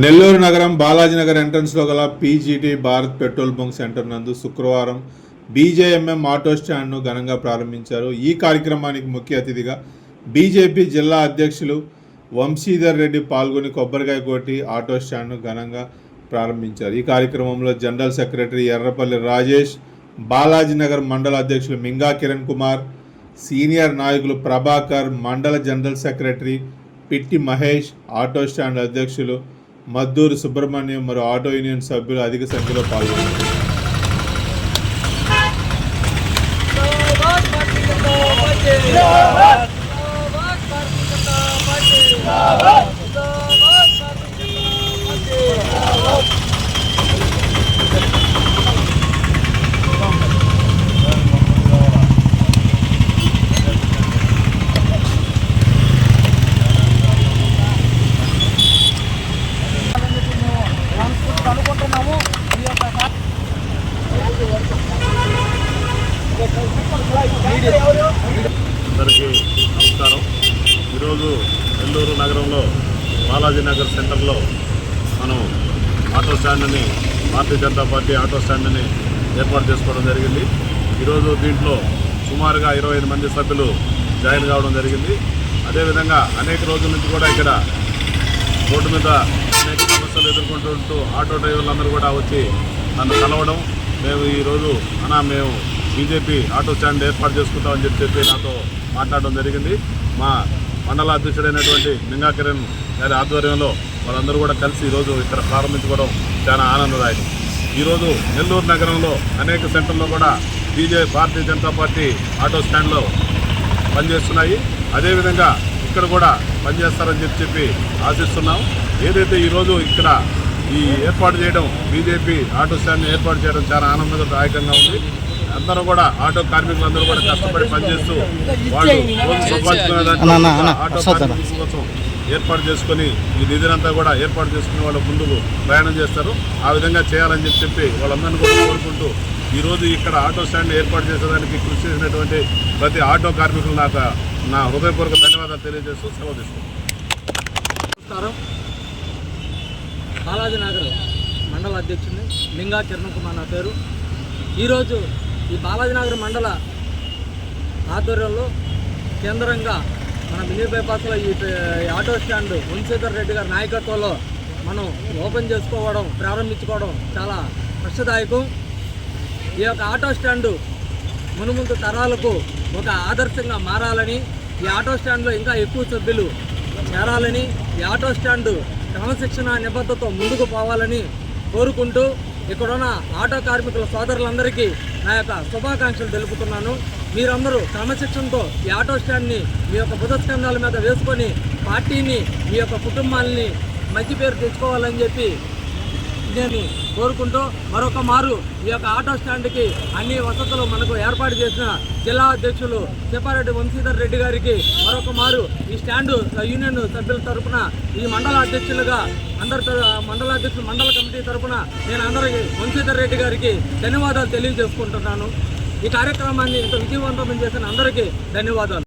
నెల్లూరు నగరం బాలాజీనగర్ ఎంట్రన్స్లో గల PGT Bharat petrol bunk centre నందు శుక్రవారం బీజేఎంఎం ఆటో స్టాండ్ను ఘనంగా ప్రారంభించారు. ఈ కార్యక్రమానికి ముఖ్య అతిథిగా బీజేపీ జిల్లా అధ్యక్షులు వంశీధర్ రెడ్డి పాల్గొని కొబ్బరికాయ కొట్టి ఆటో స్టాండ్ను ఘనంగా ప్రారంభించారు. ఈ కార్యక్రమంలో జనరల్ సెక్రటరీ ఎర్రపల్లి రాజేష్, బాలాజీనగర్ మండల అధ్యక్షులు మింగా కిరణ్ కుమార్, సీనియర్ నాయకులు ప్రభాకర్, మండల general secretary Pitti Mahesh, auto stand అధ్యక్షులు మద్దూరు సుబ్రహ్మణ్యం మరియు ఆటో యూనియన్ సభ్యులు అధిక సంఖ్యలో పాల్గొన్నారు. అందరికీ నమస్కారం. ఈరోజు నెల్లూరు నగరంలో బాలాజీనగర్ సెంటర్లో మనం auto స్టాండ్ని Bharatiya Janata party auto స్టాండ్ని ఏర్పాటు చేసుకోవడం జరిగింది. ఈరోజు దీంట్లో సుమారుగా 25 మంది సభ్యులు జాయిన్ కావడం జరిగింది. అదేవిధంగా అనేక రోజుల నుంచి కూడా ఇక్కడ రోడ్డు మీద అనేక సమస్యలు ఎదుర్కొంటూ ఆటో డ్రైవర్లందరూ కూడా వచ్చి నన్ను కలవడం, మేము ఈరోజు మేము బీజేపీ ఆటో స్టాండ్ ఏర్పాటు చేసుకుంటామని చెప్పి నాతో మాట్లాడడం జరిగింది. మా మండల అధ్యక్షుడైనటువంటి మింగా కిరణ్ గారి ఆధ్వర్యంలో వాళ్ళందరూ కూడా కలిసి ఈరోజు ఇక్కడ ప్రారంభించుకోవడం చాలా ఆనందదాయకం. ఈరోజు నెల్లూరు నగరంలో అనేక సెంటర్లో కూడా భారతీయ జనతా పార్టీ ఆటో స్టాండ్లో పనిచేస్తున్నాయి. అదేవిధంగా ఇక్కడ కూడా పనిచేస్తారని చెప్పి ఆశిస్తున్నాం. ఏదైతే ఈరోజు ఇక్కడ ఈ ఏర్పాటు చేయడం, బీజేపీ ఆటో స్టాండ్ని ఏర్పాటు చేయడం చాలా ఆనందదాయకంగా ఉంది. అందరూ కూడా ఆటో కార్మికులందరూ కూడా కష్టపడి పనిచేస్తూ వాళ్ళు ఆటో కార్మికుల కోసం ఏర్పాటు చేసుకొని ఈ నిధినంతా కూడా ఏర్పాటు చేసుకుని వాళ్ళు ముందుకు ప్రయాణం చేస్తారు. ఆ విధంగా చేయాలని చెప్పి వాళ్ళందరినీ కూడా కోరుకుంటూ ఈరోజు ఇక్కడ ఆటో స్టాండ్ ఏర్పాటు చేసేదానికి కృషి చేసినటువంటి ప్రతి ఆటో కార్మికులు నా హృదయపూర్వక ధన్యవాదాలు తెలియజేస్తూ సెలవు తీసుకుంటాను. బాలాజీనగర్ మండల అధ్యక్షుడిని మింగా కిరణ్ కుమార్ నా పేరు. ఈరోజు ఈ బాలాజీనగర్ మండల ఆధ్వర్యంలో కేంద్రంగా మన మినీ బైపాస్లో ఈ ఆటో స్టాండ్ వంశీధర్ రెడ్డి గారి నాయకత్వంలో మనం ఓపెన్ చేసుకోవడం, ప్రారంభించుకోవడం చాలా హర్షదాయకం. ఈ యొక్క ఆటో స్టాండు మునుముందు తరాలకు ఒక ఆదర్శంగా మారాలని, ఈ ఆటో స్టాండ్లో ఇంకా ఎక్కువ సభ్యులు చేరాలని, ఈ ఆటో స్టాండు క్రమశిక్షణ నిబద్ధతతో ముందుకు పోవాలని కోరుకుంటూ ఇక్కడున్న ఆటో కార్మికుల సోదరులందరికీ నా యొక్క శుభాకాంక్షలు తెలుపుతున్నాను. మీరందరూ క్రమశిక్షణతో ఈ ఆటో స్టాండ్ని మీ యొక్క బుధస్కంధాల మీద వేసుకొని పార్టీని, మీ యొక్క కుటుంబాలని మంచి పేరు తెచ్చుకోవాలని చెప్పి నేను కోరుకుంటూ మరొక మారు ఈ యొక్క ఆటో స్టాండ్కి అన్ని వసతులు మనకు ఏర్పాటు చేసిన జిల్లా అధ్యక్షులు సిపారెడ్డి వంశీధర్ రెడ్డి గారికి మరొక మారు ఈ స్టాండు యూనియన్ సభ్యుల తరఫున, ఈ మండల అధ్యక్షులుగా మండల కమిటీ తరఫున నేను అందరికీ వంశీధర్ రెడ్డి గారికి ధన్యవాదాలు తెలియజేసుకుంటున్నాను. ఈ కార్యక్రమాన్ని ఇంత విజయవంతం చేసిన అందరికీ ధన్యవాదాలు.